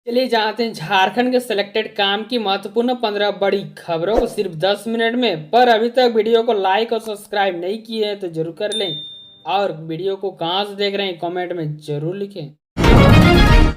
चलिए जानते हैं झारखंड के सिलेक्टेड काम की महत्वपूर्ण 15 बड़ी खबरों को सिर्फ 10 मिनट में। पर अभी तक वीडियो को लाइक और सब्सक्राइब नहीं किए हैं तो जरूर कर लें, और वीडियो को कहां से देख रहे हैं कमेंट में जरूर लिखें।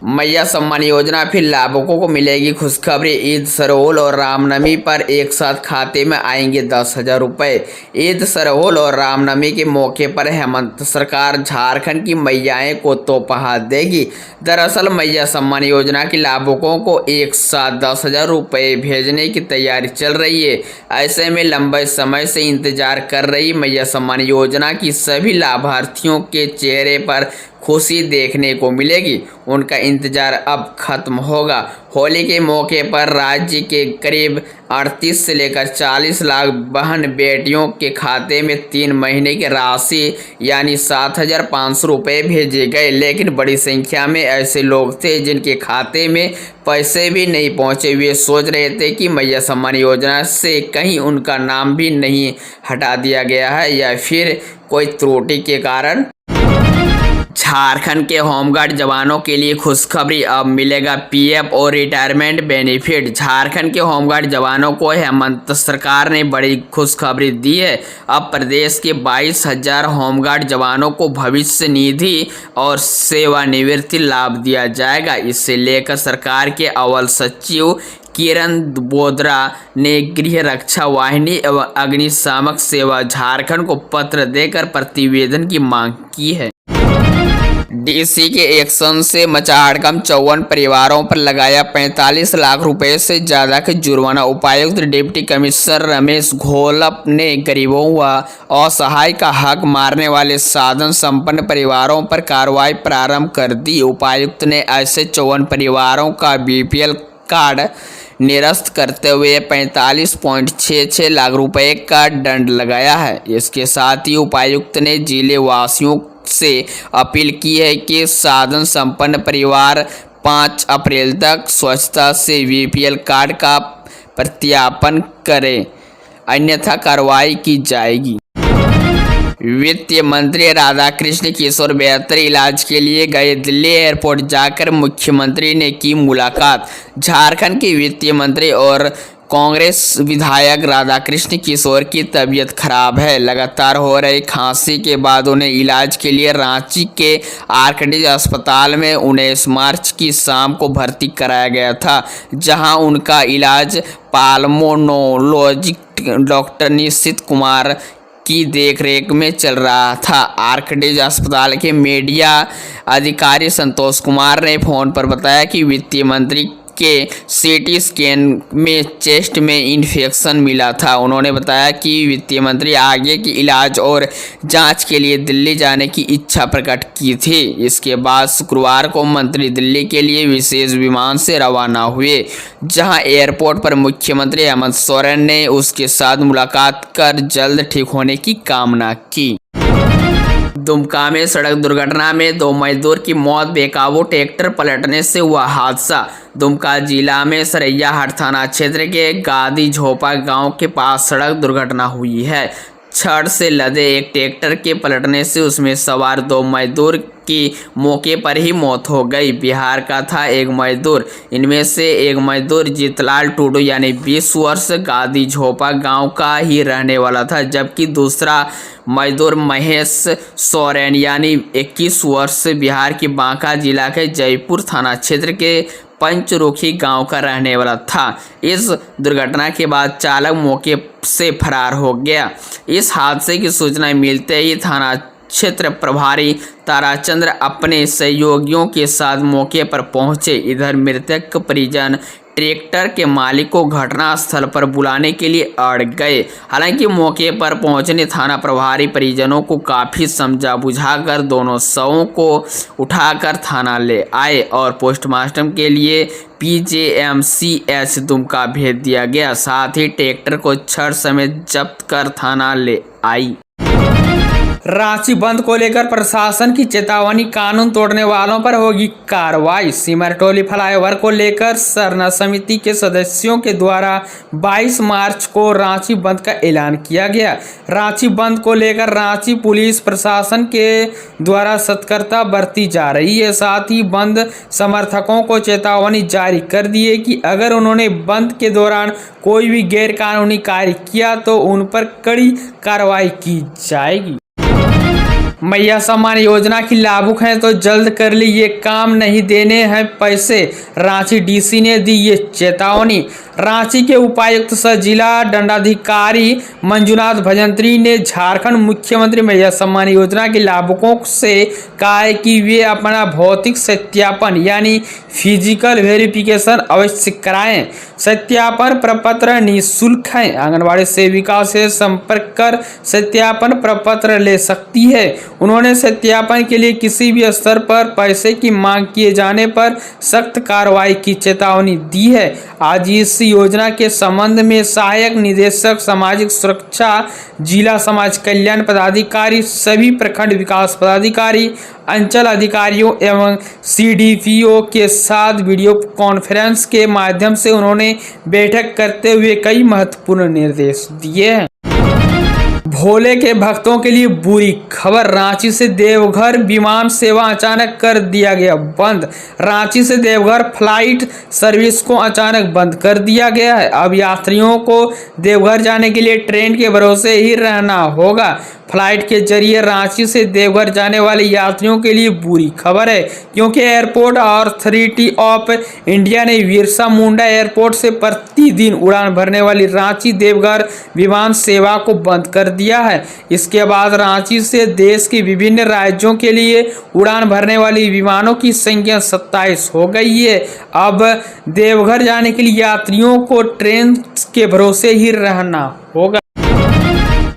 मैया सम्मान योजना, फिर लाभुकों को मिलेगी खुशखबरी। ईद सरहुल और रामनवमी पर एक साथ खाते में आएंगे 10,000 रुपये। ईद सरहुल और रामनवमी के मौके पर हेमंत सरकार झारखंड की मैयाएं को तोहफा देगी। दरअसल मैया सम्मान योजना के लाभुकों को एक साथ 10,000 रुपये भेजने की तैयारी चल रही है। ऐसे में लंबे समय से इंतजार कर रही मैया सम्मान योजना की सभी लाभार्थियों के चेहरे पर खुशी देखने को मिलेगी। उनका इंतजार अब खत्म होगा। होली के मौके पर राज्य के करीब 38 से लेकर 40 लाख बहन बेटियों के खाते में 3 महीने की राशि यानी 7,500 रुपये भेजे गए, लेकिन बड़ी संख्या में ऐसे लोग थे जिनके खाते में पैसे भी नहीं पहुंचे। वे सोच रहे थे कि मैया सम्मान योजना से कहीं उनका नाम भी नहीं हटा दिया गया है या फिर कोई त्रुटि के कारण। झारखंड के होमगार्ड जवानों के लिए खुशखबरी, अब मिलेगा पीएफ और रिटायरमेंट बेनिफिट। झारखंड के होमगार्ड जवानों को हेमंत सरकार ने बड़ी खुशखबरी दी है। अब प्रदेश के 22,000 होमगार्ड जवानों को भविष्य निधि और सेवानिवृत्ति लाभ दिया जाएगा। इससे लेकर सरकार के अव्वल सचिव किरण बोद्रा ने गृह रक्षा वाहिनी एवं अग्निशामक सेवा झारखंड को पत्र देकर प्रतिवेदन की मांग की है। डीसी के एक्शन से मचा हड़कंप, 54 परिवारों पर लगाया 45 लाख रुपए से ज्यादा का जुर्माना। उपायुक्त डिप्टी कमिश्नर रमेश घोलप ने गरीबों व असहाय का हक मारने वाले साधन संपन्न परिवारों पर कार्रवाई प्रारंभ कर दी। उपायुक्त ने ऐसे 54 परिवारों का बीपीएल कार्ड निरस्त करते हुए 45.66 लाख रुपए का दंड लगाया है। इसके साथ ही उपायुक्त ने जिले वासियों से अपील की है कि साधन संपन्न परिवार 5 अप्रैल तक स्वच्छता से बीपीएल कार्ड का प्रत्यापन करें, अन्यथा कार्रवाई की जाएगी। वित्त मंत्री राधाकृष्ण किशोर बेहतर इलाज के लिए गए। दिल्ली एयरपोर्ट जाकर मुख्यमंत्री ने की मुलाकात। झारखंड के वित्त मंत्री और कांग्रेस विधायक राधाकृष्ण किशोर की तबीयत खराब है। लगातार हो रही खांसी के बाद उन्हें इलाज के लिए रांची के आरकेडी अस्पताल में 19 मार्च की शाम को भर्ती कराया गया था, जहां उनका इलाज पाल्मोनोलॉजिस्ट डॉक्टर निशित कुमार की देखरेख में चल रहा था। आरकेडी अस्पताल के मीडिया अधिकारी संतोष कुमार ने फोन पर बताया कि वित्त मंत्री के सीटी स्कैन में चेस्ट में इन्फेक्शन मिला था। उन्होंने बताया कि वित्त मंत्री आगे की इलाज और जांच के लिए दिल्ली जाने की इच्छा प्रकट की थी। इसके बाद शुक्रवार को मंत्री दिल्ली के लिए विशेष विमान से रवाना हुए, जहां एयरपोर्ट पर मुख्यमंत्री हेमंत सोरेन ने उसके साथ मुलाकात कर जल्द ठीक होने की कामना की। दुमका में सड़क दुर्घटना में 2 मजदूर की मौत, बेकाबू ट्रैक्टर पलटने से हुआ हादसा। दुमका जिला में सरैयाहाट थाना क्षेत्र के गादी झोपा गांव के पास सड़क दुर्घटना हुई है। छड़ से लदे एक ट्रैक्टर के पलटने से उसमें सवार 2 मजदूर की मौके पर ही मौत हो गई। बिहार का था एक मजदूर। इनमें से एक मजदूर जीतलाल टूडू यानी 20 वर्ष गादी झोपा गांव का ही रहने वाला था, जबकि दूसरा मजदूर महेश सोरेन यानी 21 वर्ष बिहार के बांका जिला के जयपुर थाना क्षेत्र के पंचरुखी गांव का रहने वाला था। इस दुर्घटना के बाद चालक मौके से फरार हो गया। इस हादसे की सूचना मिलते ही थाना क्षेत्र प्रभारी ताराचंद्र अपने सहयोगियों के साथ मौके पर पहुंचे। इधर मृतक परिजन ट्रैक्टर के मालिक को घटनास्थल पर बुलाने के लिए अड़ गए। हालांकि मौके पर पहुंचने थाना प्रभारी परिजनों को काफ़ी समझा बुझाकर दोनों शवों को उठाकर थाना ले आए और पोस्टमार्टम के लिए पीजेएमसीएच दुमका भेज दिया गया। साथ ही ट्रैक्टर को छड़ समेत जब्त कर थाना ले आई। रांची बंद को लेकर प्रशासन की चेतावनी, कानून तोड़ने वालों पर होगी कार्रवाई। सिमरटोली फ्लाईओवर को लेकर सरना समिति के सदस्यों के द्वारा 22 मार्च को रांची बंद का ऐलान किया गया। रांची बंद को लेकर रांची पुलिस प्रशासन के द्वारा सतर्कता बरती जा रही है। साथ ही बंद समर्थकों को चेतावनी जारी कर दी है कि अगर उन्होंने बंद के दौरान कोई भी गैर कानूनी कार्य किया तो उन पर कड़ी कार्रवाई की जाएगी। मैया सम्मान योजना की लाभुक हैं तो जल्द कर ली, ये काम नहीं देने हैं पैसे। रांची डीसी ने दी ये चेतावनी। रांची के उपायुक्त सह जिला दंडाधिकारी मंजुनाथ भजंत्री ने झारखंड मुख्यमंत्री मैया सम्मान योजना के लाभुकों से कहा है कि वे अपना भौतिक सत्यापन यानी फिजिकल वेरिफिकेशन अवश्य कराएं। सत्यापन प्रपत्र निःशुल्क है। आंगनबाड़ी सेविका से संपर्क कर सत्यापन प्रपत्र ले सकती है। उन्होंने सत्यापन के लिए किसी भी स्तर पर पैसे की मांग किए जाने पर सख्त कार्रवाई की चेतावनी दी है। आज इस योजना के संबंध में सहायक निदेशक सामाजिक सुरक्षा, जिला समाज कल्याण पदाधिकारी, सभी प्रखंड विकास पदाधिकारी, अंचल अधिकारियों एवं CDPO के साथ वीडियो कॉन्फ्रेंस के माध्यम से उन्होंने बैठक करते हुए कई महत्वपूर्ण निर्देश दिए हैं। भोले के भक्तों के लिए बुरी खबर, रांची से देवघर विमान सेवा अचानक कर दिया गया बंद। रांची से देवघर फ्लाइट सर्विस को अचानक बंद कर दिया गया है। अब यात्रियों को देवघर जाने के लिए ट्रेन के भरोसे ही रहना होगा। फ्लाइट के जरिए रांची से देवघर जाने वाले यात्रियों के लिए बुरी खबर है, क्योंकि एयरपोर्ट अथॉरिटी ऑफ इंडिया ने बिरसा मुंडा एयरपोर्ट से प्रतिदिन उड़ान भरने वाली रांची देवघर विमान सेवा को बंद कर दिया है। इसके बाद रांची से देश के विभिन्न राज्यों के लिए उड़ान भरने वाली विमानों की संख्या 27 हो गई है। अब देवघर जाने के लिए यात्रियों को ट्रेन के भरोसे ही रहना होगा।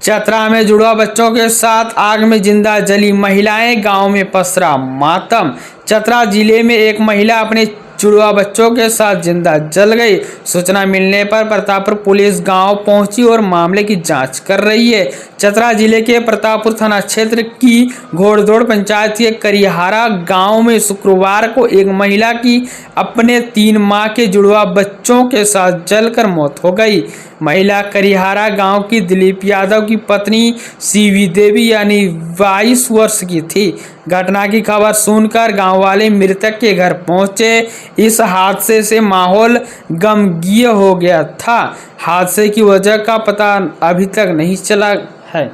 चतरा में जुड़वा बच्चों के साथ आग में जिंदा जली महिलाएं, गांव में पसरा मातम। चतरा जिले में एक महिला अपने जुड़वा बच्चों के साथ जिंदा जल गई। सूचना मिलने पर प्रतापपुर पुलिस गांव पहुंची और मामले की जांच कर रही है। चतरा जिले के प्रतापपुर थाना क्षेत्र की घोड़दौड़ पंचायत के करिहारा गांव में शुक्रवार को एक महिला की अपने 3 माह के जुड़वा बच्चों के साथ जलकर मौत हो गई। महिला करिहारा गांव की दिलीप यादव की पत्नी सीवी देवी यानी 22 वर्ष की थी। घटना की खबर सुनकर गांव वाले मृतक के घर पहुंचे। इस हादसे से माहौल गमगीन हो गया था। हादसे की वजह का पता अभी तक नहीं चला है।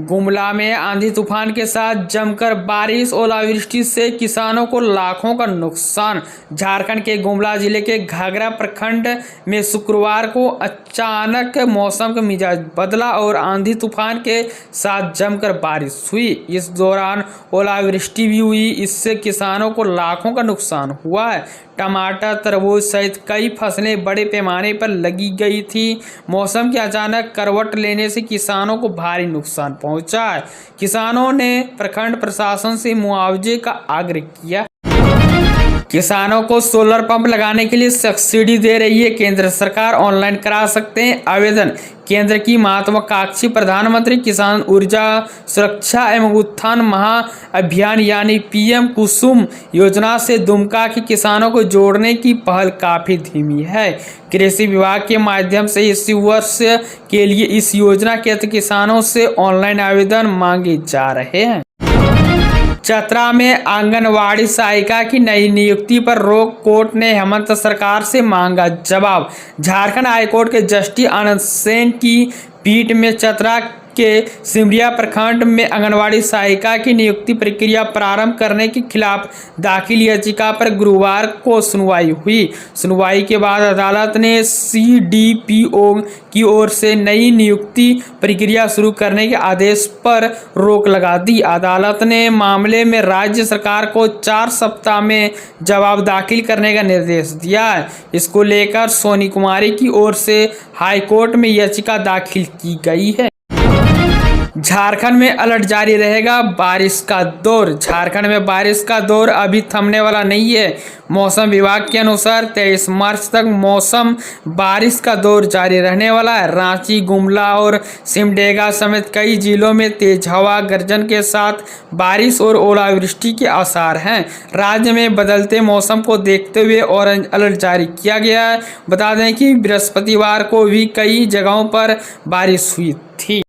गुमला में आंधी तूफान के साथ जमकर बारिश, ओलावृष्टि से किसानों को लाखों का नुकसान। झारखंड के गुमला जिले के घाघरा प्रखंड में शुक्रवार को अचानक मौसम का मिजाज बदला और आंधी तूफान के साथ जमकर बारिश हुई। इस दौरान ओलावृष्टि भी हुई। इससे किसानों को लाखों का नुकसान हुआ है। टमाटर, तरबूज सहित कई फसलें बड़े पैमाने पर लगी गई थी। मौसम के अचानक करवट लेने से किसानों को भारी नुकसान पहुंचा है। किसानों ने प्रखंड प्रशासन से मुआवजे का आग्रह किया। किसानों को सोलर पंप लगाने के लिए सब्सिडी दे रही है केंद्र सरकार। ऑनलाइन करा सकते हैं आवेदन। केंद्र की महत्वाकांक्षी प्रधानमंत्री किसान ऊर्जा सुरक्षा एवं उत्थान महाअभियान यानी PM कुसुम योजना से दुमका के किसानों को जोड़ने की पहल काफी धीमी है। कृषि विभाग के माध्यम से इस वर्ष के लिए इस योजना के तहत किसानों से ऑनलाइन आवेदन मांगे जा रहे हैं। चतरा में आंगनवाड़ी सहायिका की नई नियुक्ति पर रोक, कोर्ट ने हेमंत सरकार से मांगा जवाब। झारखंड हाईकोर्ट के जस्टिस आनंद सेन की पीठ में चतरा के सिमरिया प्रखंड में आंगनवाड़ी सहायिका की नियुक्ति प्रक्रिया प्रारंभ करने के खिलाफ दाखिल याचिका पर गुरुवार को सुनवाई हुई। सुनवाई के बाद अदालत ने CDPO की ओर से नई नियुक्ति प्रक्रिया शुरू करने के आदेश पर रोक लगा दी। अदालत ने मामले में राज्य सरकार को 4 सप्ताह में जवाब दाखिल करने का निर्देश दिया है। इसको लेकर सोनी कुमारी की ओर से हाईकोर्ट में याचिका दाखिल की गई है। झारखंड में अलर्ट जारी रहेगा, बारिश का दौर। झारखंड में बारिश का दौर अभी थमने वाला नहीं है। मौसम विभाग के अनुसार 23 मार्च तक मौसम बारिश का दौर जारी रहने वाला है। रांची, गुमला और सिमडेगा समेत कई जिलों में तेज हवा गर्जन के साथ बारिश और ओलावृष्टि के आसार हैं। राज्य में बदलते मौसम को देखते हुए ऑरेंज अलर्ट जारी किया गया है। बता दें कि बृहस्पतिवार को भी कई जगहों पर बारिश हुई थी।